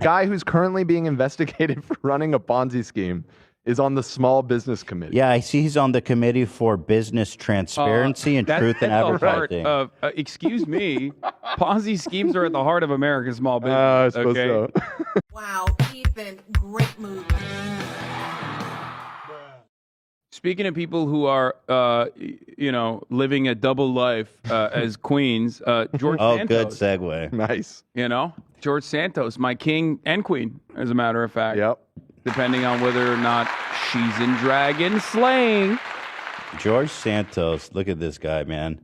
Guy who's currently being investigated for running a Ponzi scheme is on the Small Business Committee. Yeah, I see he's on the Committee for Business Transparency and Truth in Advertising. Excuse me, Ponzi schemes are at the heart of American small business. I suppose so. Wow, Ethan, great movie. Speaking of people who are, living a double life as queens, George Santos. Good segue. Nice. George Santos, my king and queen, as a matter of fact. Yep. Depending on whether or not she's in dragon slaying. George Santos, look at this guy, man.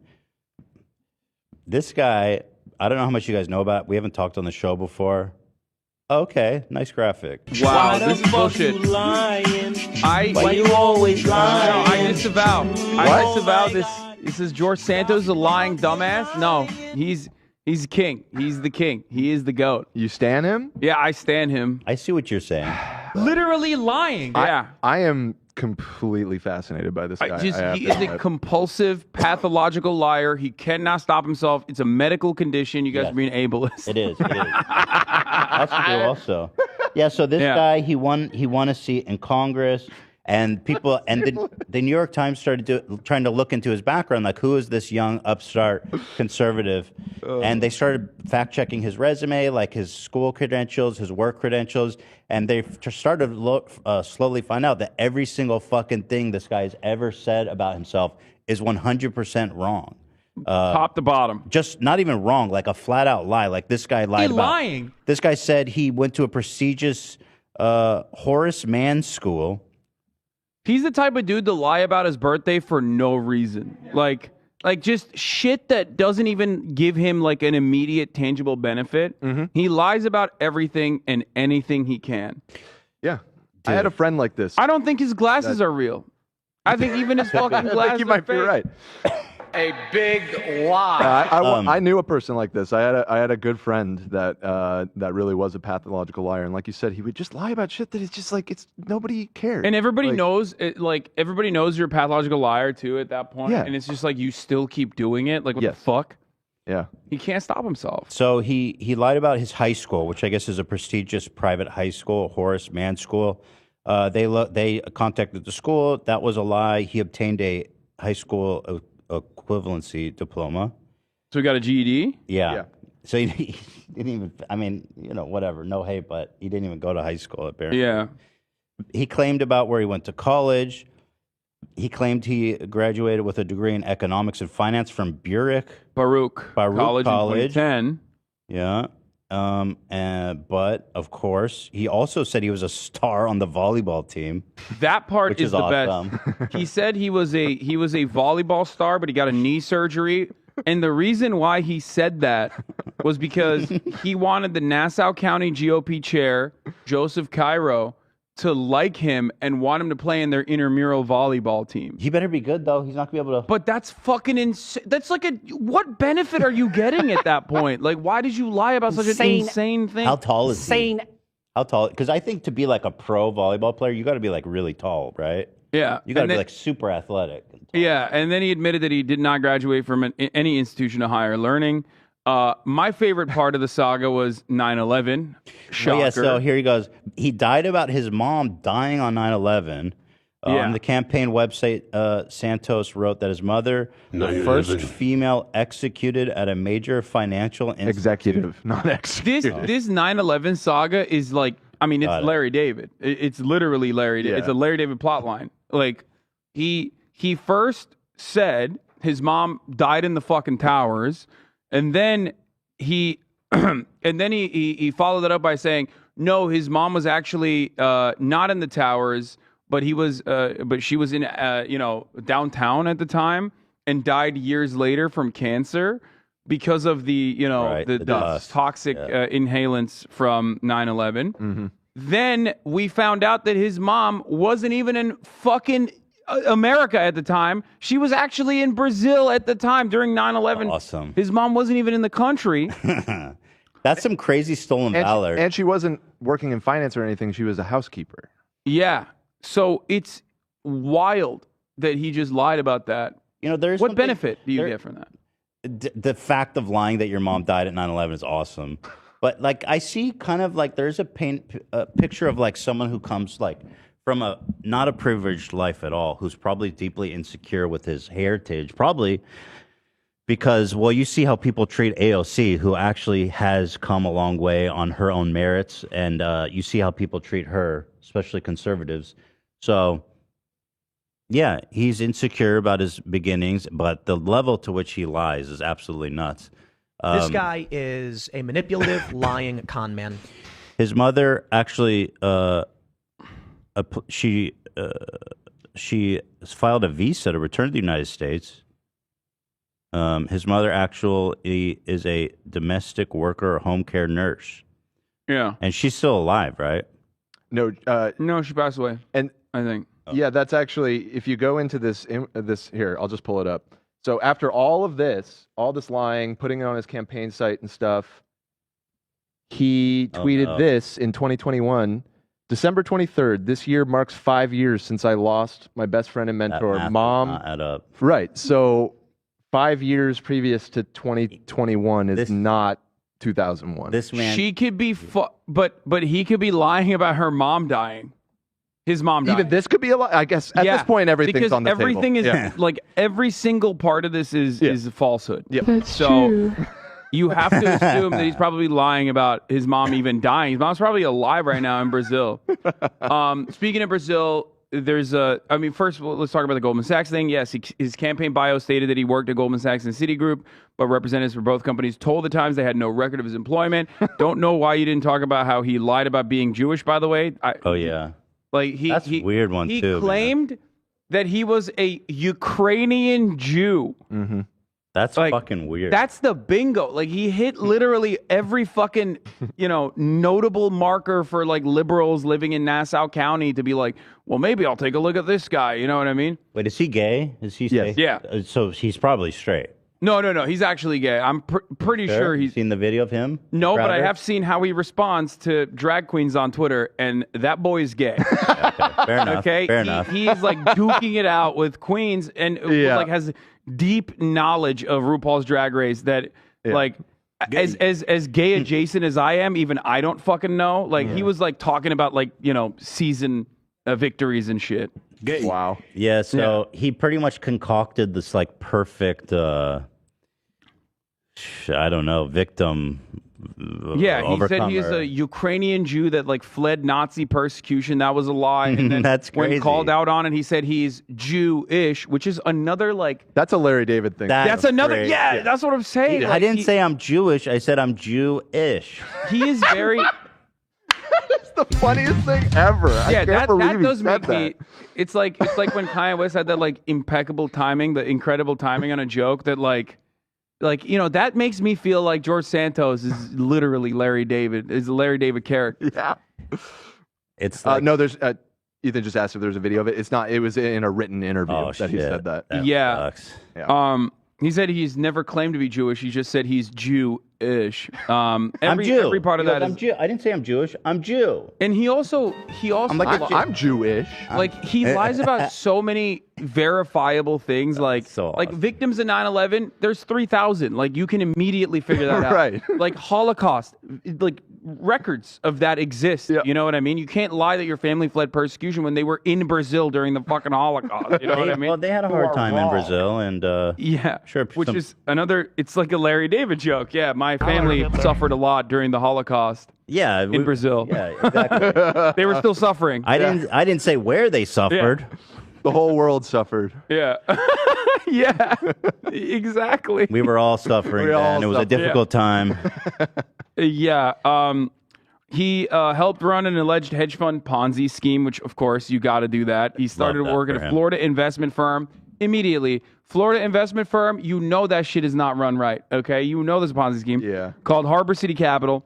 This guy, I don't know how much you guys know about. We haven't talked on the show before. Okay, nice graphic. Wow, this is bullshit. Why you always lying? No, I disavow. I disavow this. This is George Santos, a lying dumbass. No, he's king. He's the king. He is the GOAT. You stan him? Yeah, I stan him. I see what you're saying. Literally lying. Yeah. I am completely fascinated by this guy. He is a compulsive, pathological liar. He cannot stop himself. It's a medical condition. You guys are being ableist. It is. That's true also. Yeah, so this guy, he won a seat in Congress, and people, and the New York Times started trying to look into his background, like who is this young upstart conservative, and they started fact-checking his resume, like his school credentials, his work credentials, and they started to slowly find out that every single fucking thing this guy has ever said about himself is 100% wrong. Top to bottom. Just not even wrong, like a flat-out lie. Like this guy lied about... lying. This guy said he went to a prestigious Horace Mann school. He's the type of dude to lie about his birthday for no reason. Like just shit that doesn't even give him like an immediate tangible benefit. Mm-hmm. He lies about everything and anything he can. Yeah. Dude. I had a friend like this. I don't think his glasses are real. I think even his fucking glasses I think you might be right. A big lie. I knew a person like this. I had a good friend that really was a pathological liar, and like you said, he would just lie about shit that it's just like nobody cares. And everybody knows it. Like everybody knows you're a pathological liar too at that point. Yeah. And it's just like you still keep doing it. Like what the fuck? Yeah. He can't stop himself. So he lied about his high school, which I guess is a prestigious private high school, Horace Mann School. They contacted the school. That was a lie. He obtained a high school equivalency diploma. So he got a GED? Yeah. So he didn't even, I mean, whatever, no hate, but he didn't even go to high school apparently. Yeah. He claimed about where he went to college. He claimed he graduated with a degree in economics and finance from Baruch College in 2010. Yeah. But of course, he also said he was a star on the volleyball team. That part is the awesome. best. He said he was a volleyball star, but he got a knee surgery. And the reason why he said that was because he wanted the Nassau County GOP chair, Joseph Cairo, to like him and want him to play in their intramural volleyball team. He better be good, though. He's not going to be able to... But that's fucking insane. That's like what benefit are you getting at that point? Like, why did you lie about such an insane thing? How tall is he? How tall? Because I think to be like a pro volleyball player, you got to be like really tall, right? Yeah. You got to be like super athletic. Yeah, and then he admitted that he did not graduate from any institution of higher learning. My favorite part of the saga was 9/11. Shocker. Oh, yeah, so here he goes. He died about his mom dying on 9/11. On the campaign website, Santos wrote that his mother, the first female executed at a major financial executive, not executive. This 9/11 saga is like, I mean, it's Larry David. It's literally Larry David. It's a Larry David plotline. Like, he first said his mom died in the fucking towers. And then he followed it up by saying, no, his mom was actually not in the towers, but she was in downtown at the time and died years later from cancer because of the dust, toxic inhalants from 9/11. Mm-hmm. Then we found out that his mom wasn't even in fucking America at the time. She was actually in Brazil at the time during 9/11. Awesome. His mom wasn't even in the country. That's some crazy stolen valor. And she wasn't working in finance or anything. She was a housekeeper. Yeah. So it's wild that he just lied about that. There's what benefit do you get from that? The fact of lying that your mom died at 9/11 is awesome. But like I see kind of like there's a picture of like someone who comes like from a not a privileged life at all, who's probably deeply insecure with his heritage, probably because, well, you see how people treat AOC, who actually has come a long way on her own merits, and you see how people treat her, especially conservatives. So, yeah, he's insecure about his beginnings, but the level to which he lies is absolutely nuts. This guy is a manipulative, lying con man. His mother actually, she filed a visa to return to the United States. His mother actually is a domestic worker or home care nurse. Yeah. And she's still alive, right? No, no, she passed away. And I think. Yeah, that's actually, if you go into this here, I'll just pull it up. So after all this lying, putting it on his campaign site and stuff, he tweeted this in 2021. December 23rd, this year marks 5 years since I lost my best friend and mentor, Mom. Does not add up. Right. So 5 years previous to 2021 is not 2001. This man, she could be, but he could be lying about her mom dying. His mom died. Even this could be a lie. I guess at this point everything's on the table. Everything is like every single part of this is a falsehood. Yeah, that's true. You have to assume that he's probably lying about his mom even dying. His mom's probably alive right now in Brazil. Speaking of Brazil, there's first let's talk about the Goldman Sachs thing. Yes, his campaign bio stated that he worked at Goldman Sachs and Citigroup, but representatives for both companies told the Times they had no record of his employment. Don't know why you didn't talk about how he lied about being Jewish, by the way. Like that's a weird one he too. He claimed that he was a Ukrainian Jew. Mm-hmm. That's like, fucking weird. That's the bingo. Like he hit literally every fucking notable marker for like liberals living in Nassau County to be like, well, maybe I'll take a look at this guy. You know what I mean? Wait, is he gay? Is he? Yes. Yeah. So he's probably straight. No. He's actually gay. I'm pretty sure he's seen the video of him. No, but I have seen how he responds to drag queens on Twitter, and that boy's gay. Okay. Fair enough. Okay, Fair enough. He's like duking it out with queens, and like has deep knowledge of RuPaul's Drag Race. That like as gay adjacent as I am, even I don't fucking know. Like he was like talking about like season victories and shit. Gay. Wow. Yeah, so he pretty much concocted this like perfect I don't know, victim. Yeah, he said he is a Ukrainian Jew that like fled Nazi persecution. That was a lie. And then That's crazy. When called out on it, he said he's Jewish, which is another like. That's a Larry David thing. That's another. Yeah, that's what I'm saying. I didn't say I'm Jewish. I said I'm Jewish. He is very. That's the funniest thing ever. Yeah, that does make me. It's like when Kanye West had that like impeccable timing, the incredible timing on a joke that like that makes me feel like George Santos is literally Larry David, is a Larry David character. Yeah. It's like, no, there's Ethan just asked if there's a video of it. It's not. It was in a written interview that he said that. Yeah. Sucks. Yeah. He said he's never claimed to be Jewish. He just said he's Jewish. I'm Jew. Every part of that I'm is. Jew. I didn't say I'm Jewish. I'm Jew. And he also. I'm Jewish. Like he lies about so many verifiable things. Like so awesome. Like victims of 9/11. There's 3,000. Like you can immediately figure that out. Right. Like Holocaust. Like records of that exist. Yeah. You know what I mean? You can't lie that your family fled persecution when they were in Brazil during the fucking Holocaust. You know what I mean? Well, they had a hard time in Brazil, and yeah, sure. Which is another. It's like a Larry David joke. Yeah, my family suffered a lot during the Holocaust. Yeah, in Brazil. Yeah, exactly. They were still suffering. I didn't say where they suffered. Yeah. The whole world suffered. Yeah. Yeah. Exactly. We were all suffering then. It was a difficult time. Yeah. He helped run an alleged hedge fund Ponzi scheme, which, of course, you got to do that. He started working at a Florida investment firm immediately. Florida investment firm, you know that shit is not run right, okay? You know there's a Ponzi scheme. Yeah. Called Harbor City Capital.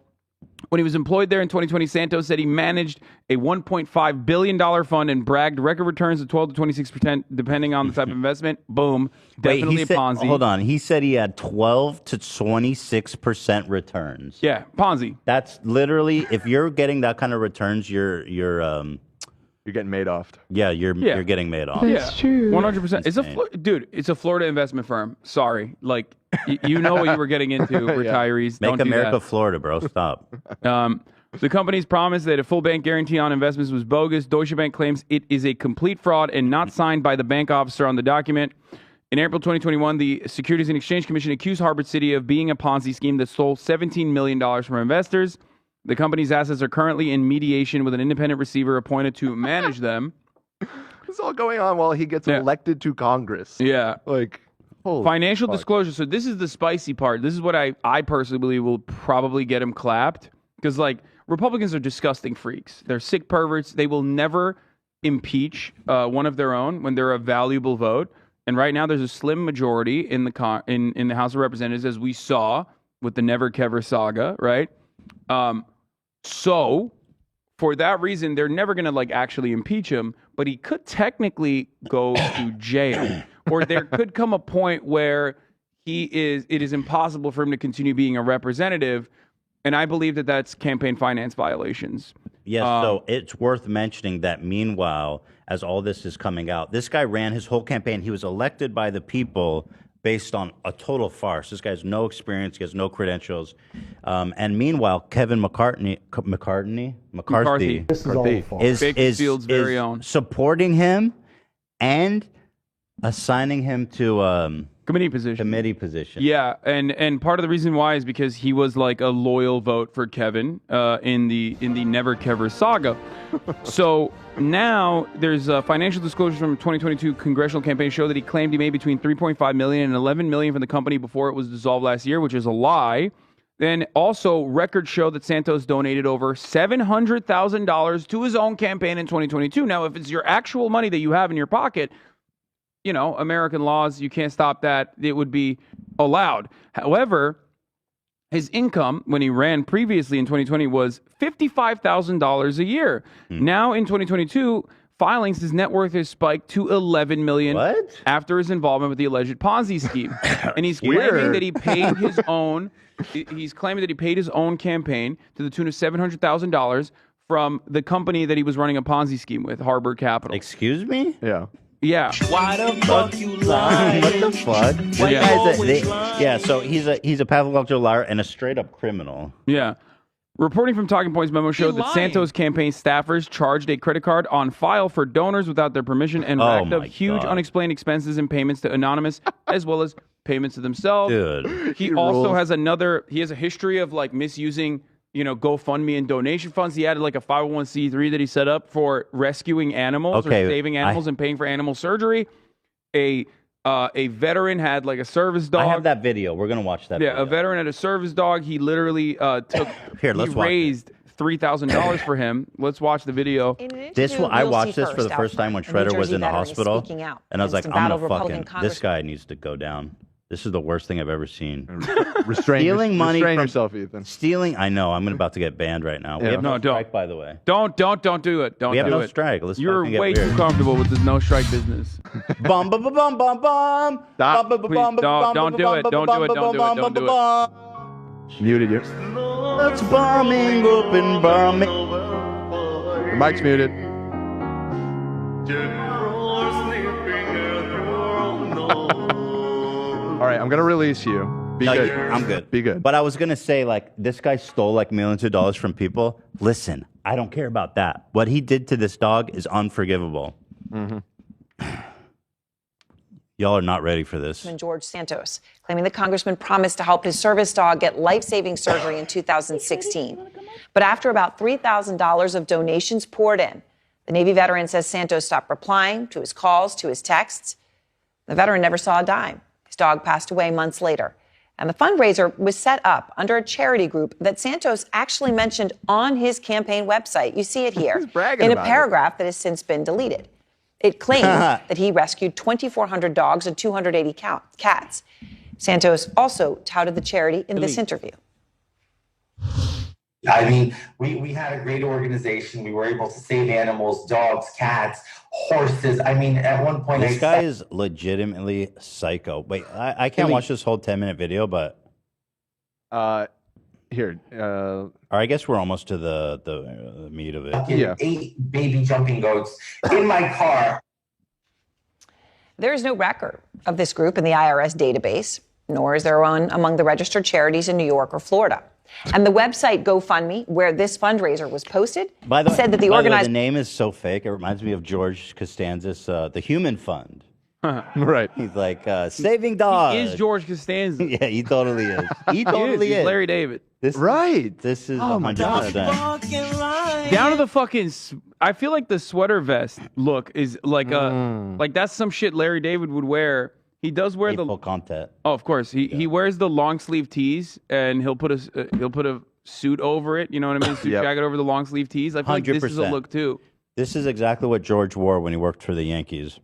When he was employed there in 2020, Santos said he managed a $1.5 billion fund and bragged record returns of 12 to 26%, depending on the type of investment. Boom. Definitely a Ponzi. Hold on. He said he had 12 to 26% returns. Yeah, Ponzi. That's literally, if you're getting that kind of returns, you're You're getting made off. Yeah, you're getting made off. That's true. 100%. It's a Florida investment firm. Sorry, like you know what you were getting into. Retirees, Make don't America do that. Florida, bro. Stop. The company's promise that a full bank guarantee on investments was bogus. Deutsche Bank claims it is a complete fraud and not signed by the bank officer on the document. In April 2021, the Securities and Exchange Commission accused Harbor City of being a Ponzi scheme that stole $17 million from investors. The company's assets are currently in mediation with an independent receiver appointed to manage them. This is all going on while he gets elected to Congress. Yeah. Like, financial disclosure. So this is the spicy part. This is what I personally believe will probably get him clapped. Because, like, Republicans are disgusting freaks. They're sick perverts. They will never impeach one of their own when they're a valuable vote. And right now, there's a slim majority in the in the House of Representatives, as we saw with the Never Kever saga, right? So, for that reason, they're never going to like actually impeach him, but he could technically go to jail, or there could come a point where it is impossible for him to continue being a representative, and I believe that that's campaign finance violations. Yes, so it's worth mentioning that meanwhile, as all this is coming out, this guy ran his whole campaign. He was elected by the people based on a total farce. This guy has no experience. He has no credentials. And meanwhile, Kevin McCarthy This is awful. is very own. supporting him and assigning him to committee position. Yeah, and part of the reason why is because he was like a loyal vote for Kevin in the Never Kever saga. So now there's financial disclosures from 2022 congressional campaign show that he claimed he made between $3.5 million and $11 million from the company before it was dissolved last year, which is a lie. Then also records show that Santos donated over $700,000 to his own campaign in 2022. Now, if it's your actual money that you have in your pocket, you know, American laws, you can't stop that. It would be allowed. However, his income when he ran previously in 2020 was $55,000 a year. Now in 2022, filings, his net worth has spiked to $11 million after his involvement with the alleged Ponzi scheme. And he's claiming that he paid his own. He's claiming that he paid his own campaign to the tune of $700,000 from the company that he was running a Ponzi scheme with, Harbor Capital. Excuse me? Yeah. Yeah. Why the fuck you lying? What the fuck? Yeah, so he's a pathological liar and a straight up criminal. Yeah. Reporting from Talking Points memo showed that Santos campaign staffers charged a credit card on file for donors without their permission and racked up huge unexplained expenses and payments to anonymous as well as payments to themselves. Dude. He also has he has a history of like misusing, you know, GoFundMe and donation funds. He had like a 501c3 that he set up for rescuing animals or saving animals and paying for animal surgery. A veteran had like a service dog. I have that video. We're gonna watch that. Yeah, video. a veteran had a service dog. He literally raised $3,000 for him. Let's watch the video. I watched this for the first time when Shredder was in the hospital, and I was like, I'm gonna fucking. This guy needs to go down. This is the worst thing I've ever seen. Stealing money restrain from yourself, Ethan. Stealing. I know. I'm about to get banned right now. We have no strike, by the way. Don't do it. Don't we do have no it. strike. Let's You're fucking get way weird. too comfortable with this no strike business. Bum bum bum bum bum bum. Stop. Please, don't do it. Don't do it. Don't do it. Don't do it. Muted you. Let's bombing up and bombing. Your mic's muted. All right, I'm gonna release you. Be good. I'm good. Be good. But I was gonna say, like, this guy stole like millions of dollars from people. Listen, I don't care about that. What he did to this dog is unforgivable. Y'all are not ready for this. George Santos, claiming the congressman promised to help his service dog get life-saving surgery in 2016. But after about $3,000 of donations poured in, the Navy veteran says Santos stopped replying to his calls, to his texts. The veteran never saw a dime. His dog passed away months later. And the fundraiser was set up under a charity group that Santos actually mentioned on his campaign website. You see it here in a paragraph that has since been deleted. It claims that he rescued 2,400 dogs and 280 cats. Santos also touted the charity in this interview. I mean, we had a great organization. We were able to save animals, dogs, cats, horses. I mean, at one point... This guy is legitimately psycho. Wait, I can't watch this whole 10-minute video, but... here. Or I guess we're almost to the meat of it. Yeah. 8 baby jumping goats in my car. There is no record of this group in the IRS database, nor is there one among the registered charities in New York or Florida. And the website GoFundMe, where this fundraiser was posted, said that the organized... the name is so fake. It reminds me of George Costanza's The Human Fund. Right. He's like, saving dogs. He is George Costanza. Yeah, he totally is. He totally is. Larry David. This is 100%. Down to the fucking... I feel like the sweater vest look is like like that's some shit Larry David would wear. He does wear the... content. Oh, of course. He wears the long sleeve tees, and he'll put a suit over it. You know what I mean? Suit jacket over the long sleeve tees. I feel like this is a look too. This is exactly what George wore when he worked for the Yankees.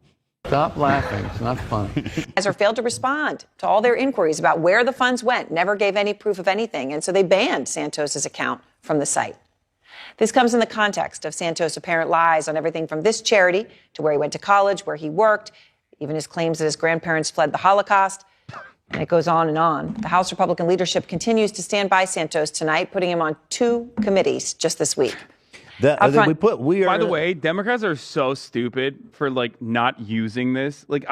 Stop laughing. It's not fun. Organizer failed to respond to all their inquiries about where the funds went, never gave any proof of anything, and so they banned Santos's account from the site. This comes in the context of Santos' apparent lies on everything from this charity to where he went to college, where he worked, even his claims that his grandparents fled the Holocaust. And it goes on and on. The House Republican leadership continues to stand by Santos tonight, putting him on 2 committees just this week. By the way, Democrats are so stupid for like not using this. Like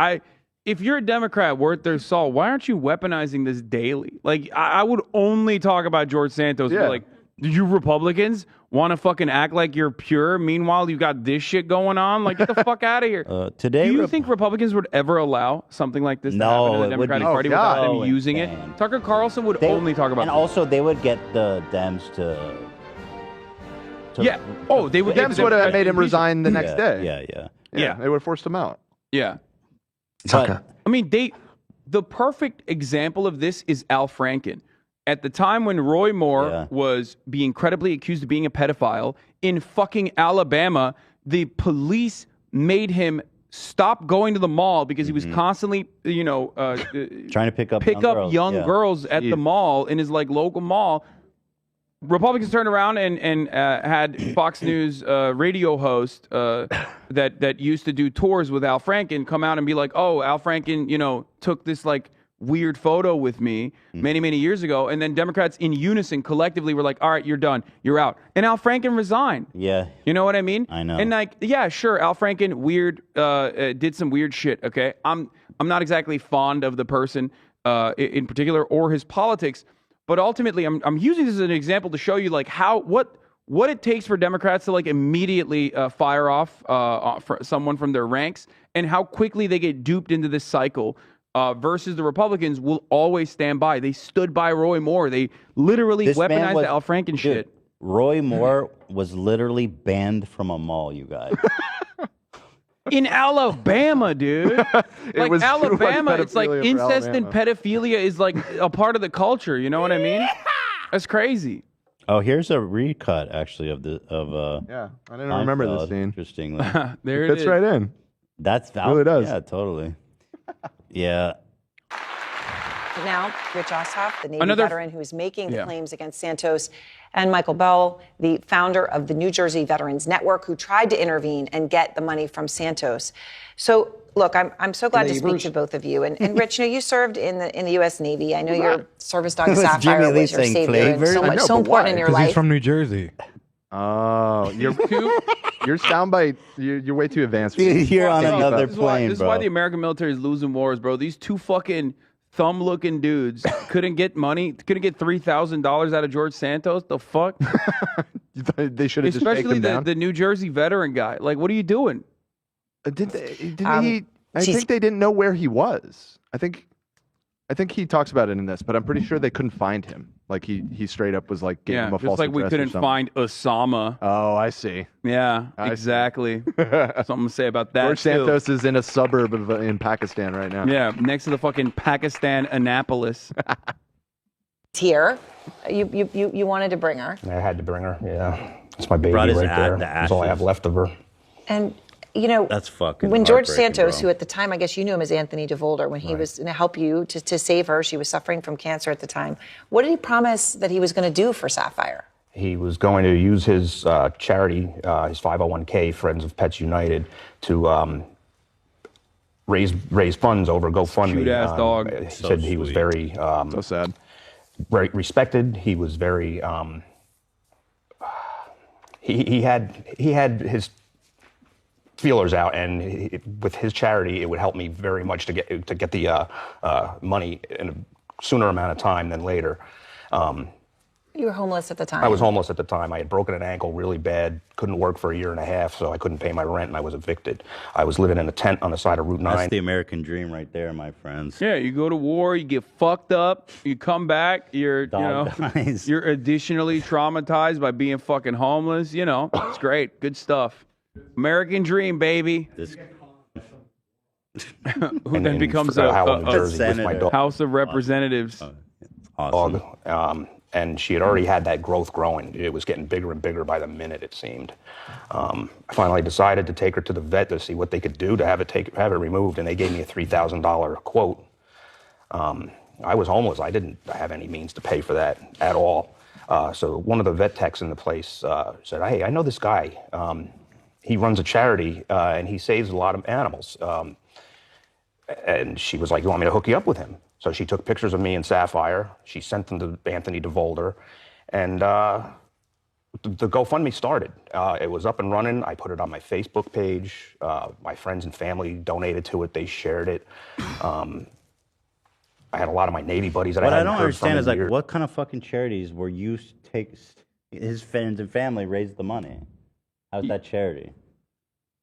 if you're a Democrat worth their salt, why aren't you weaponizing this daily? Like I would only talk about George Santos. Yeah. Like, do you Republicans want to fucking act like you're pure? Meanwhile, you got this shit going on. Like, get the fuck out of here. Today, do you think Republicans would ever allow something like this to happen in the Democratic Party without them using it? Tucker Carlson would only talk about. And also, they would get the Dems to yeah. Oh, they would. Dems would have made him resign the next day. Yeah. They would have forced him out. Yeah. Tucker. I mean, the perfect example of this is Al Franken. At the time when Roy Moore was being credibly accused of being a pedophile in fucking Alabama, the police made him stop going to the mall because he was constantly, trying to pick up young girls at the mall in his like local mall. Republicans turned around and had Fox News radio host that used to do tours with Al Franken come out and be like, "Oh, Al Franken, took this like weird photo with me many years ago," and then Democrats in unison collectively were like, "All right, you're done, you're out," and Al Franken resigned. Yeah, you know what I mean? I know. And like, yeah, sure, Al Franken did some weird shit. Okay, I'm not exactly fond of the person in particular or his politics. But ultimately, I'm using this as an example to show you like what it takes for Democrats to like immediately fire off for someone from their ranks, and how quickly they get duped into this cycle. Versus the Republicans will always stand by. They stood by Roy Moore. They literally weaponized the Al Franken shit. Roy Moore was literally banned from a mall. You guys. In Alabama, dude. Like Alabama, it's like incest and pedophilia is like a part of the culture. You know what I mean? That's crazy. Oh, here's a recut actually of yeah, I didn't remember this scene. Interestingly, there it fits is. right in. That's it really does. Yeah, totally. Yeah. Now, Rich Ossoff, the Navy veteran who is making the claims against Santos, and Michael Bell, the founder of the New Jersey Veterans Network, who tried to intervene and get the money from Santos. So, look, I'm so glad to speak to both of you. And Rich, you served in the U.S. Navie. I know your service dog Sapphire was your savior and so important in your life. He's from New Jersey. Oh, your soundbite. You're way too advanced. You're on another plane, This is why the American military is losing wars, bro. These two fucking thumb-looking dudes couldn't get $3,000 out of George Santos. The fuck? They should have just taken him down. The New Jersey veteran guy. Like, what are you doing? I think they didn't know where he was. I think he talks about it in this, but I'm pretty sure they couldn't find him. Like he straight up was like giving him a false just like we couldn't find Osama. Oh, I see. Yeah, exactly. Something to say about that. George Santos is in a suburb in Pakistan right now. Yeah, next to the fucking Pakistan Annapolis. Here, you wanted to bring her. I had to bring her. Yeah, it's my baby right there. That's all I have left of her. And that's fucking when George Santos, who at the time, I guess you knew him as Anthony DeVolder, when he was going to help you to save her, she was suffering from cancer at the time. What did he promise that he was going to do for Sapphire? He was going to use his charity, his 501k, Friends of Pets United, to raise funds over GoFundMe. Cute-ass dog. He said he was very so sad. very respected. He was very, he had his feelers out, and with his charity, it would help me very much to get the money in a sooner amount of time than later. You were homeless at the time. I was homeless at the time. I had broken an ankle really bad, couldn't work for a year and a half, so I couldn't pay my rent, and I was evicted. I was living in a tent on the side of Route 9. That's the American dream right there, my friends. Yeah, you go to war, you get fucked up, you come back, you're you're additionally traumatized by being fucking homeless. You know, it's great, good stuff. American dream, baby. Who then becomes a House of Representatives. Awesome. And she had already had that growth growing. It was getting bigger and bigger by the minute, it seemed. I finally decided to take her to the vet to see what they could do to have it removed, and they gave me a $3,000 quote. I was homeless. I didn't have any means to pay for that at all. So one of the vet techs in the place said, "Hey, I know this guy. He runs a charity, and he saves a lot of animals." And she was like, "You want me to hook you up with him?" So she took pictures of me and Sapphire. She sent them to Anthony DeVolder, and the GoFundMe started. It was up and running. I put it on my Facebook page. My friends and family donated to it. They shared it. I had a lot of my Navy buddies that what I hadn't don't heard understand from is in like, years. what kind of fucking charities were you take? His friends and family raised the money. How's that charity?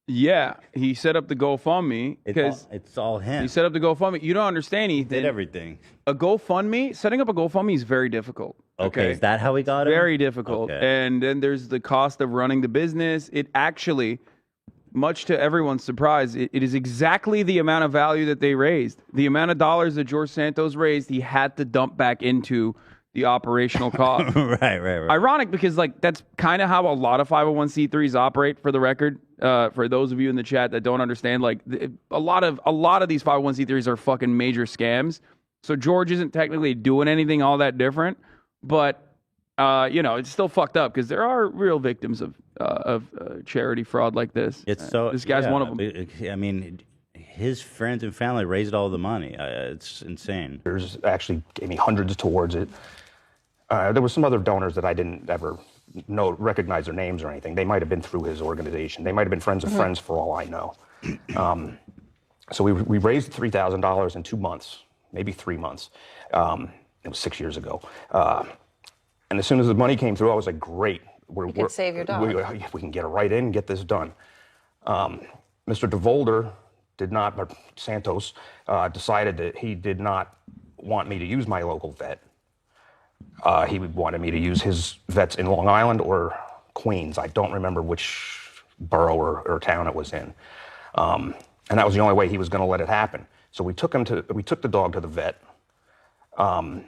Yeah, he set up the GoFundMe because it's all him. He set up the GoFundMe. You don't understand, Ethan. Did everything. A GoFundMe, setting up a GoFundMe is very difficult. Okay, is that how he got it? Very difficult. Okay. And then there's the cost of running the business. It actually, much to everyone's surprise, it is exactly the amount of value that they raised. The amount of dollars that George Santos raised, he had to dump back into the operational cost. Right. Ironic because that's kind of how a lot of 501c3s operate, for the record. For those of you in the chat that don't understand, a lot of these 501c3s are fucking major scams. So George isn't technically doing anything all that different, but it's still fucked up because there are real victims of charity fraud like this. This guy's one of them. I mean, his friends and family raised all the money. It's insane. There's actually gave me hundreds towards it. There were some other donors that I didn't ever recognize their names or anything. They might have been through his organization. They might have been friends of friends for all I know. So we raised $3,000 in 2 months, maybe 3 months. It was 6 years ago. And as soon as the money came through, I was like, great. You could save your dog. We can get it right in and get this done. Mr. DeVolder Santos decided that he did not want me to use my local vet. He wanted me to use his vets in Long Island or Queens. I don't remember which borough or town it was in. And that was the only way he was going to let it happen. So we took the dog to the vet. And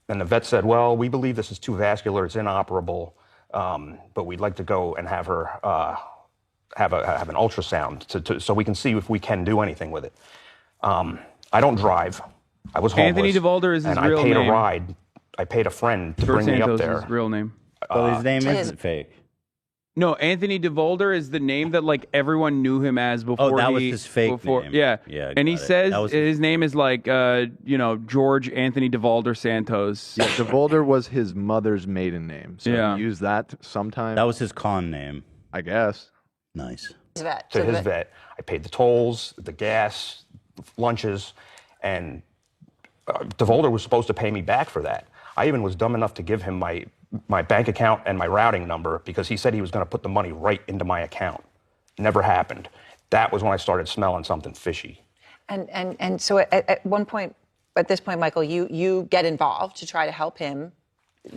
the vet said, "Well, we believe this is too vascular. It's inoperable. But we'd like to go and have her have an ultrasound so we can see if we can do anything with it." I don't drive. I was homeless. Anthony DeVolder is his real name. And I paid a ride. I paid a friend to bring me up there. Is his real name. So his name isn't fake. No, Anthony DeVolder is the name that everyone knew him as before. Oh, that was his fake name. Yeah, and he says That was his name is George Anthony DeVolder Santos. Yeah, DeVolder was his mother's maiden name, so he used that sometime. That was his con name, I guess. Nice. To his vet. I paid the tolls, the gas, lunches, and DeVolder was supposed to pay me back for that. I even was dumb enough to give him my bank account and my routing number because he said he was going to put the money right into my account. Never happened. That was when I started smelling something fishy. And so at this point, Michael, you get involved to try to help him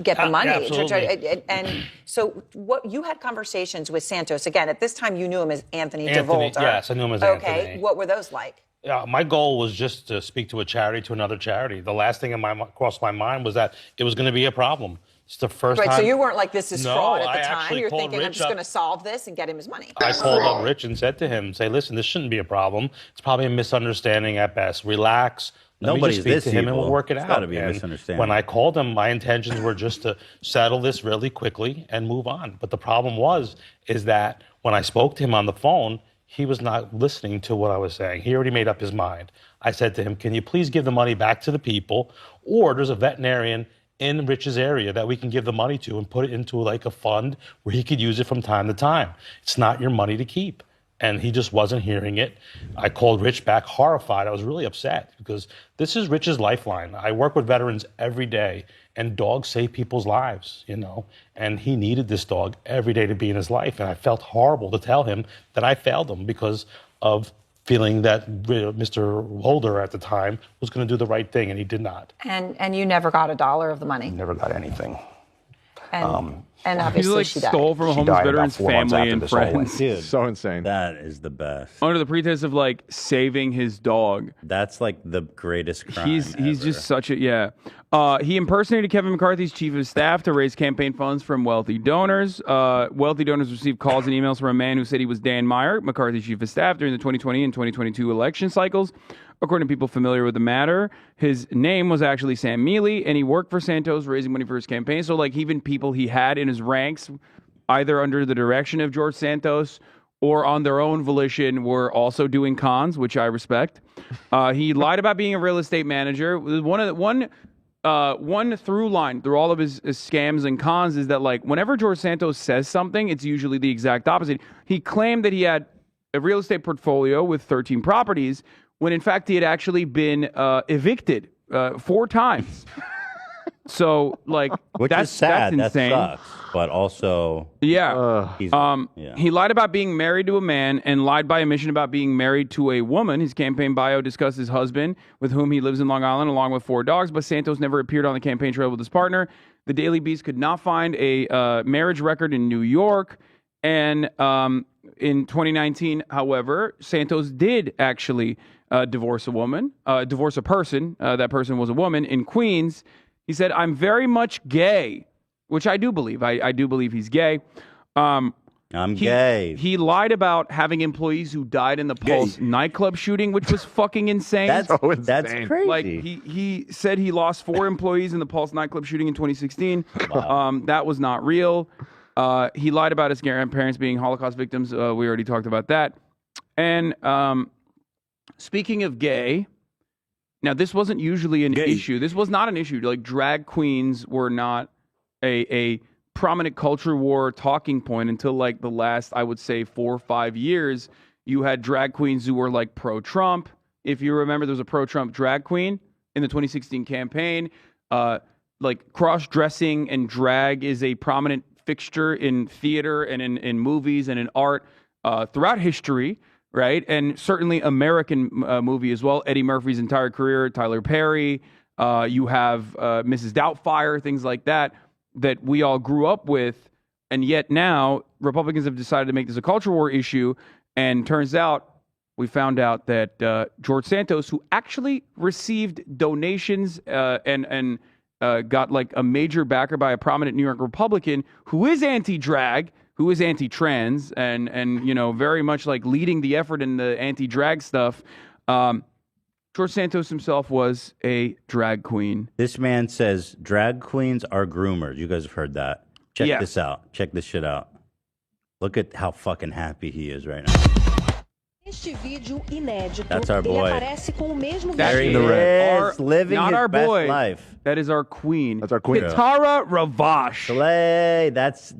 get the money. Absolutely. And so what you had conversations with Santos, again, at this time you knew him as Anthony DeVolder. Yes, I knew him as Anthony. Okay, what were those like? Yeah, my goal was just to speak to another charity. The last thing crossed my mind was that it was going to be a problem. It's the first time. Right, so you weren't like, this is fraud at the time. actually You're called thinking, I'm Rich just going to solve this and get him his money. I called up Rich and said to him, listen, this shouldn't be a problem. It's probably a misunderstanding at best. Relax. Let me just speak to him and we'll work it out. It's got to be a misunderstanding. When I called him, my intentions were just to settle this really quickly and move on. But the problem is that when I spoke to him on the phone, he was not listening to what I was saying. He already made up his mind. I said to him, can you please give the money back to the people? Or there's a veterinarian in Rich's area that we can give the money to and put it into like a fund where he could use it from time to time. It's not your money to keep. And he just wasn't hearing it. I called Rich back horrified. I was really upset because this is Rich's lifeline. I work with veterans every day, and dogs save people's lives, you know, and he needed this dog every day to be in his life. And I felt horrible to tell him that I failed him because of feeling that Mr. Holder at the time was going to do the right thing, and he did not. And you never got $1 of the money. Never got anything. And obviously she stole from a homeless veteran's family and friends. Dude, so insane. That is the best. Under the pretense of like saving his dog. That's like the greatest crime. He's just such a he impersonated Kevin McCarthy's chief of staff to raise campaign funds from wealthy donors. Wealthy donors received calls and emails from a man who said he was Dan Meyer, McCarthy's chief of staff, during the 2020 and 2022 election cycles. According to people familiar with the matter, his name was actually Sam Mealy, and he worked for Santos raising money for his campaign. So, like, even people he had in his ranks, either under the direction of George Santos or on their own volition, were also doing cons, which I respect. He lied about being a real estate manager. One through line through all of his scams and cons is that, like, whenever George Santos says something, it's usually the exact opposite. He claimed that he had a real estate portfolio with 13 properties, when in fact he had actually been evicted 4 times. So, like, which that's is sad. That's insane. That sucks, but also, he lied about being married to a man and lied by omission about being married to a woman. His campaign bio discussed his husband, with whom he lives in Long Island, along with 4 dogs. But Santos never appeared on the campaign trail with his partner. The Daily Beast could not find a marriage record in New York. And in 2019, however, Santos did actually divorce a person. That person was a woman in Queens. He said, "I'm very much gay," which I do believe. I do believe he's gay. I'm gay. He lied about having employees who died in the Pulse nightclub shooting, which was fucking insane. That's crazy. Like, he said he lost 4 employees in the Pulse nightclub shooting in 2016. Wow. That was not real. He lied about his grandparents being Holocaust victims. We already talked about that. And speaking of gay, now this wasn't usually an issue. This was not an issue. Like, drag queens were not a prominent culture war talking point until like the last, I would say, 4 or 5 years. You had drag queens who were like pro-Trump. If you remember, there was a pro-Trump drag queen in the 2016 campaign. Like, cross-dressing and drag is a prominent fixture in theater and in movies and in art throughout history. Right, and certainly American movie as well. Eddie Murphy's entire career, Tyler Perry. You have Mrs. Doubtfire, things like that we all grew up with, and yet now Republicans have decided to make this a culture war issue. And turns out, we found out that George Santos, who actually received donations and got like a major backer by a prominent New York Republican who is anti-drag, who is anti-trans, and you know, very much like leading the effort in the anti-drag stuff. George Santos himself was a drag queen. This man says drag queens are groomers. You guys have heard that. Check this out. Check this shit out. Look at how fucking happy he is right now. Neste vídeo inédito, That's our boy. ele aparece com o mesmo There he is, living not his our best boy. life. That is our queen. That's our queen. Kitara Ravash. Slay. That's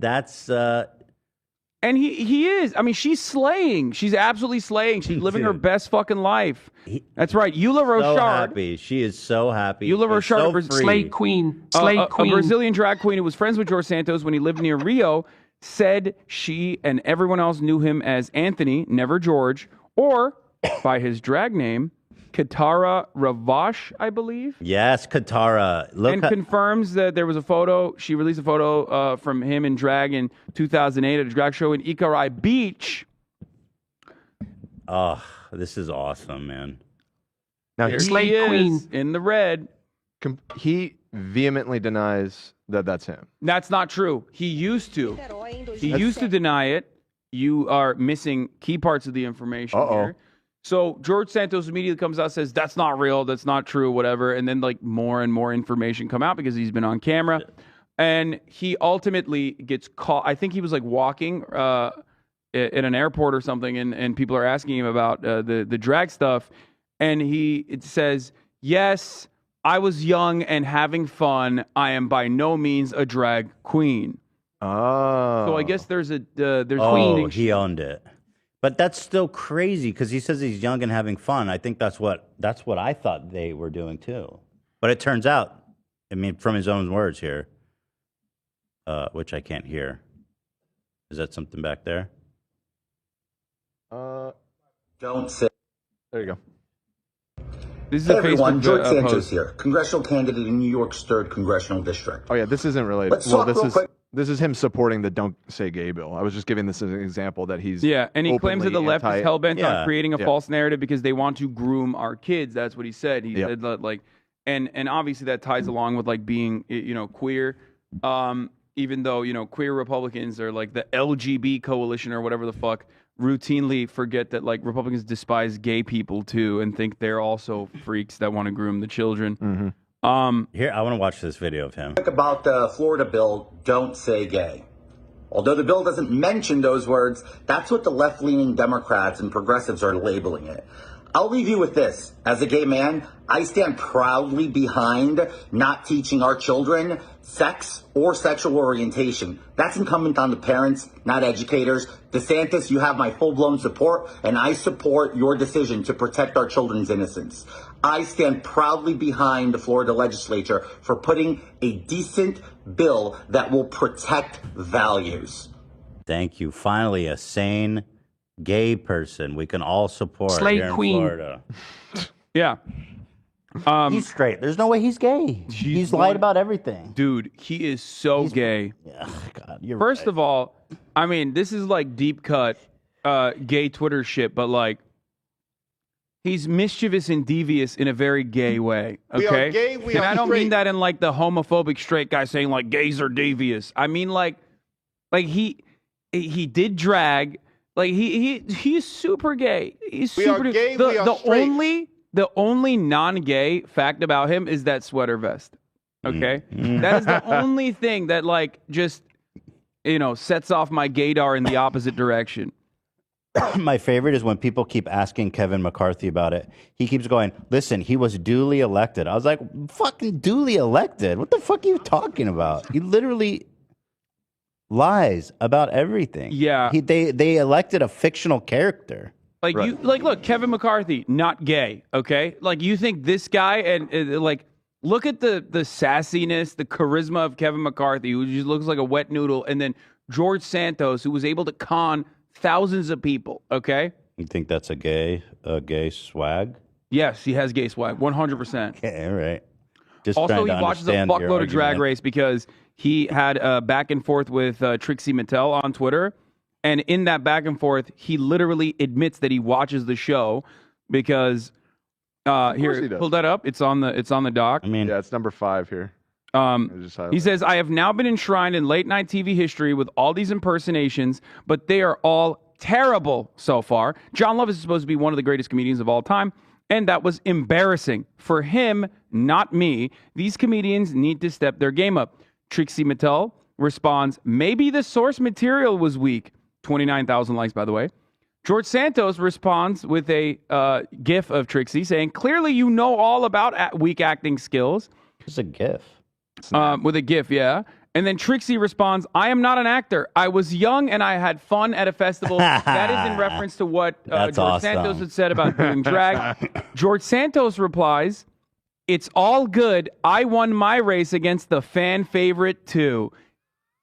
And he is. I mean, she's slaying. She's absolutely slaying. She's living her best fucking life. That's right. Eula Rochard. so happy. She is so happy. Eula She's Rochard, so free. Slay queen. Slay queen. A Brazilian drag queen who was friends with George Santos when he lived near Rio, said she and everyone else knew him as Anthony, never George, or by his drag name, Kitara Ravash, I believe. Yes, Kitara. And confirms that there was a photo. She released a photo from him in drag in 2008 at a drag show in Ikarai Beach. Oh, this is awesome, man. Now There Slay he is queen. in the red. He vehemently denies that that's him. That's not true. He used to. He used to deny it. You are missing key parts of the information here. So George Santos immediately comes out and says, that's not real, that's not true, whatever. And then like more and more information come out because he's been on camera. And he ultimately gets caught. I think he was like walking in an airport or something, and people are asking him about the drag stuff. And it says, yes, I was young and having fun. I am by no means a drag queen. Oh. So I guess there's there's Oh, he owned it. But that's still crazy because he says he's young and having fun. I think that's what I thought they were doing too. But it turns out, I mean, from his own words here, which I can't hear. Is that something back there? Don't say. There you go. This is Hey a everyone, Facebook George Santos post. here, congressional candidate in New York's 3rd Congressional District. Oh yeah, this isn't related. Let's talk real quick. This is him supporting the "Don't Say Gay" bill. I was just giving this as an example that he's And he claims that the left is hell bent on creating a Yeah. false narrative because they want to groom our kids. That's what he said. He said that, like, and obviously that ties along with like being queer. Even though queer Republicans are like the LGB coalition or whatever the fuck, routinely forget that like Republicans despise gay people too and think they're also freaks that want to groom the children. Here, I want to watch this video of him. About the Florida bill, Don't Say Gay. Although the bill doesn't mention those words, that's what the left-leaning Democrats and progressives are labeling it. I'll leave you with this. As a gay man, I stand proudly behind not teaching our children sex or sexual orientation. That's incumbent on the parents, not educators. DeSantis, you have my full-blown support, and I support your decision to protect our children's innocence. I stand proudly behind the Florida legislature for putting a decent bill that will protect values. Thank you. Finally, a sane gay person we can all support Slay here queen. in Florida. Yeah. He's straight. There's no way he's gay. He's lied about everything. Dude, he is so gay. God, you're First right. of all, I mean, this is like deep cut gay Twitter shit, but like he's mischievous and devious in a very gay way. Okay? We are gay, we and are I don't straight. mean that in like the homophobic straight guy saying like gays are devious. I mean like he did drag. Like he's super gay. He's We are super gay, we are straight. The only non-gay fact about him is that sweater vest. Okay? That is the only thing that like just sets off my gaydar in the opposite direction. My favorite is when people keep asking Kevin McCarthy about it. He keeps going, listen, he was duly elected. I was like, fucking duly elected? What the fuck are you talking about? He literally lies about everything. Yeah. They elected a fictional character. Like look, Kevin McCarthy, not gay, okay? Like you think this guy and like look at the sassiness, the charisma of Kevin McCarthy, who just looks like a wet noodle, and then George Santos, who was able to con thousands of people, okay? You think that's a gay swag? Yes, he has gay swag, 100%. Okay, all right. Just Also, trying he to watches a understand your fuckload of Drag argument. Race because he had a back and forth with Trixie Mattel on Twitter. And in that back and forth, he literally admits that he watches the show because here, he does. pull that up. It's on the doc. I mean, Yeah, it's number 5 here. He says, I have now been enshrined in late night TV history with all these impersonations, but they are all terrible so far. John Love is supposed to be one of the greatest comedians of all time, and that was embarrassing for him, not me. These comedians need to step their game up. Trixie Mattel responds, maybe the source material was weak. 29,000 likes, by the way. George Santos responds with a GIF of Trixie saying, clearly you know all about weak acting skills. It's a GIF. With a GIF, yeah. And then Trixie responds, I am not an actor. I was young and I had fun at a festival. That is in reference to what George awesome. Santos had said about doing drag. George Santos replies, it's all good. I won my race against the fan favorite too.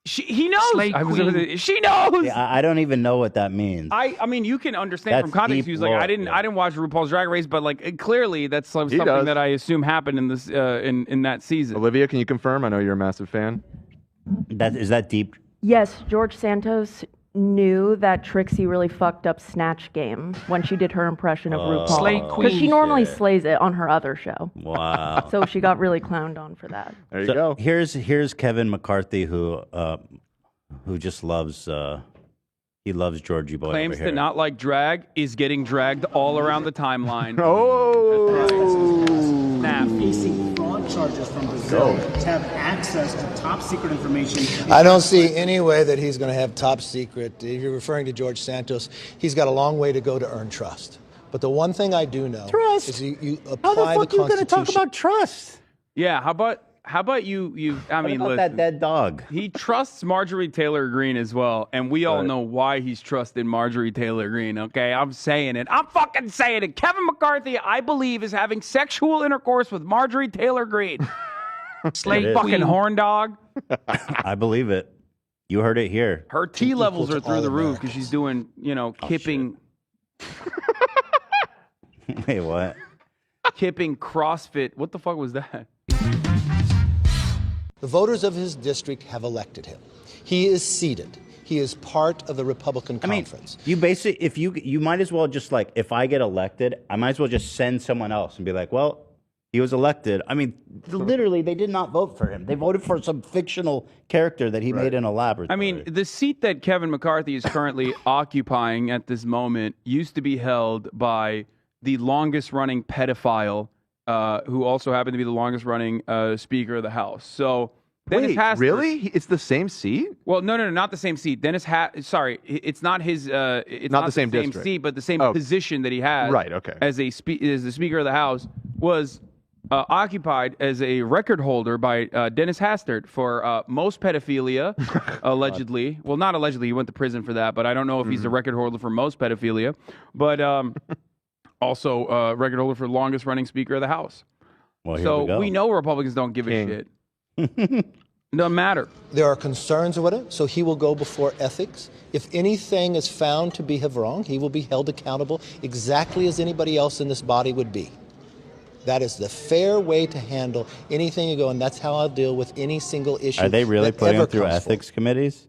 He knows. She knows. Yeah, I don't even know what that means. I mean, you can understand That's from context. deep He was like, lore, I didn't watch RuPaul's Drag Race, but like clearly that's something does. that I assume happened in this in that season. Olivia, can you confirm? I know you're a massive fan. Is that deep? Yes, George Santos knew that Trixie really fucked up Snatch Game when she did her impression of RuPaul. Slay Because she queen normally shit. slays it on her other show. Wow. So she got really clowned on for that. There you So go. Here's Kevin McCarthy who just loves he loves Georgie Boy Claims over here. to not like drag, is getting dragged all around the timeline. Snap. Facing fraud charges from Brazil to have access to top secret information. I don't see any way that he's going to have top secret. If you're referring to George Santos, he's got a long way to go to earn trust. But the one thing I do know is you apply How the fuck the you going to Constitution. talk about trust? Yeah, how about you? I mean, about listen, that dead dog? He trusts Marjorie Taylor Greene as well, and we all Right. know why he's trusted Marjorie Taylor Greene. Okay, I'm saying it. I'm fucking saying it. Kevin McCarthy, I believe, is having sexual intercourse with Marjorie Taylor Greene. Slate fucking horn dog. I believe it. You heard it here. Her T levels are through the roof because she's doing, kipping. Wait, what? Kipping CrossFit. What the fuck was that? The voters of his district have elected him. He is seated. He is part of the Republican conference. You basically, if you might as well just like, if I get elected, I might as well just send someone else and be like, well, he was elected. I mean, literally, they did not vote for him. They voted for some fictional character that he made in a laboratory. I mean, the seat that Kevin McCarthy is currently occupying at this moment used to be held by the longest running pedophile, who also happened to be the longest running Speaker of the House. So Dennis Wait, Hastert, really? It's the same seat? Well, no, not the same seat. Sorry, it's not his. It's Not the same district. seat, but the same Oh. position that he had. Right, okay. As the Speaker of the House was occupied as a record holder by Dennis Hastert for most pedophilia, allegedly. Well, not allegedly. He went to prison for that, but I don't know if he's the record holder for most pedophilia. But also record holder for longest running Speaker of the House. Well, here so we go. we know Republicans don't give a shit. Doesn't matter. There are concerns with it, so he will go before ethics. If anything is found to be wrong, he will be held accountable exactly as anybody else in this body would be. That is the fair way to handle anything you go, and that's how I'll deal with any single issue. Are they really that putting ever him through comes ethics committees?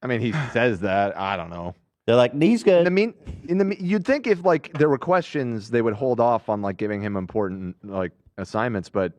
I mean, he says that. I don't know. They're like, he's good. You'd think if like there were questions, they would hold off on like giving him important like assignments. But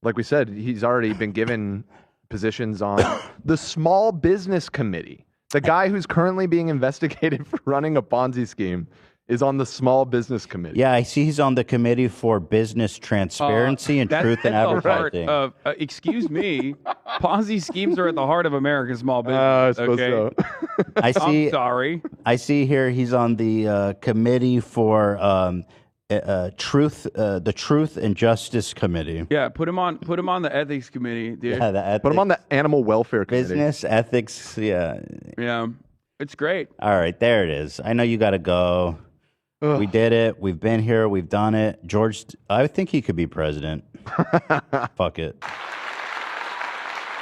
like we said, he's already been given positions on the Small Business Committee. The guy who's currently being investigated for running a Ponzi scheme is on the Small Business Committee. Yeah, I see he's on the Committee for Business Transparency and Truth in That's the heart Advertising. of, excuse me, Ponzi schemes are at the heart of American small business. I suppose okay? so. I see. I'm sorry. I see here he's on the Committee for Truth, the Truth and Justice Committee. Yeah, put him on the ethics committee, dude. Yeah, the ethics, Put him on the Animal Welfare Committee. Business Ethics. Yeah. Yeah, it's great. All right, there it is. I know you got to go. Ugh. We did it. We've been here. We've done it. George, I think he could be president. Fuck it.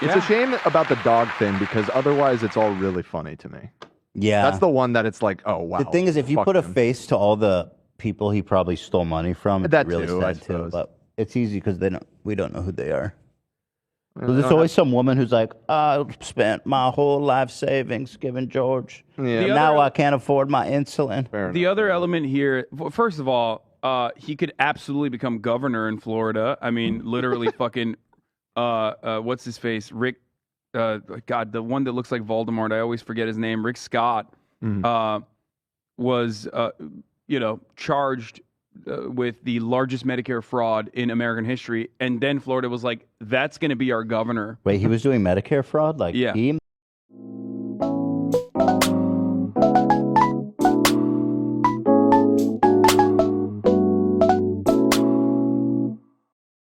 It's a shame about the dog thing because otherwise it's all really funny to me. Yeah. That's the one that it's like, oh, wow. The thing is, if you fuck put a him. face to all the people he probably stole money from, it's That really too, I sad too. suppose. But it's easy because we don't know who they are. Well, There's they don't always some woman who's like, I spent my whole life savings giving George. Yeah. Now I can't afford my insulin. The other element here, first of all, he could absolutely become governor in Florida. I mean, literally fucking, what's his face? Rick, God, the one that looks like Voldemort. I always forget his name. Rick Scott was, charged with the largest Medicare fraud in American history. And then Florida was like, that's going to be our governor. Wait, he was doing Medicare fraud? Like, Yeah. he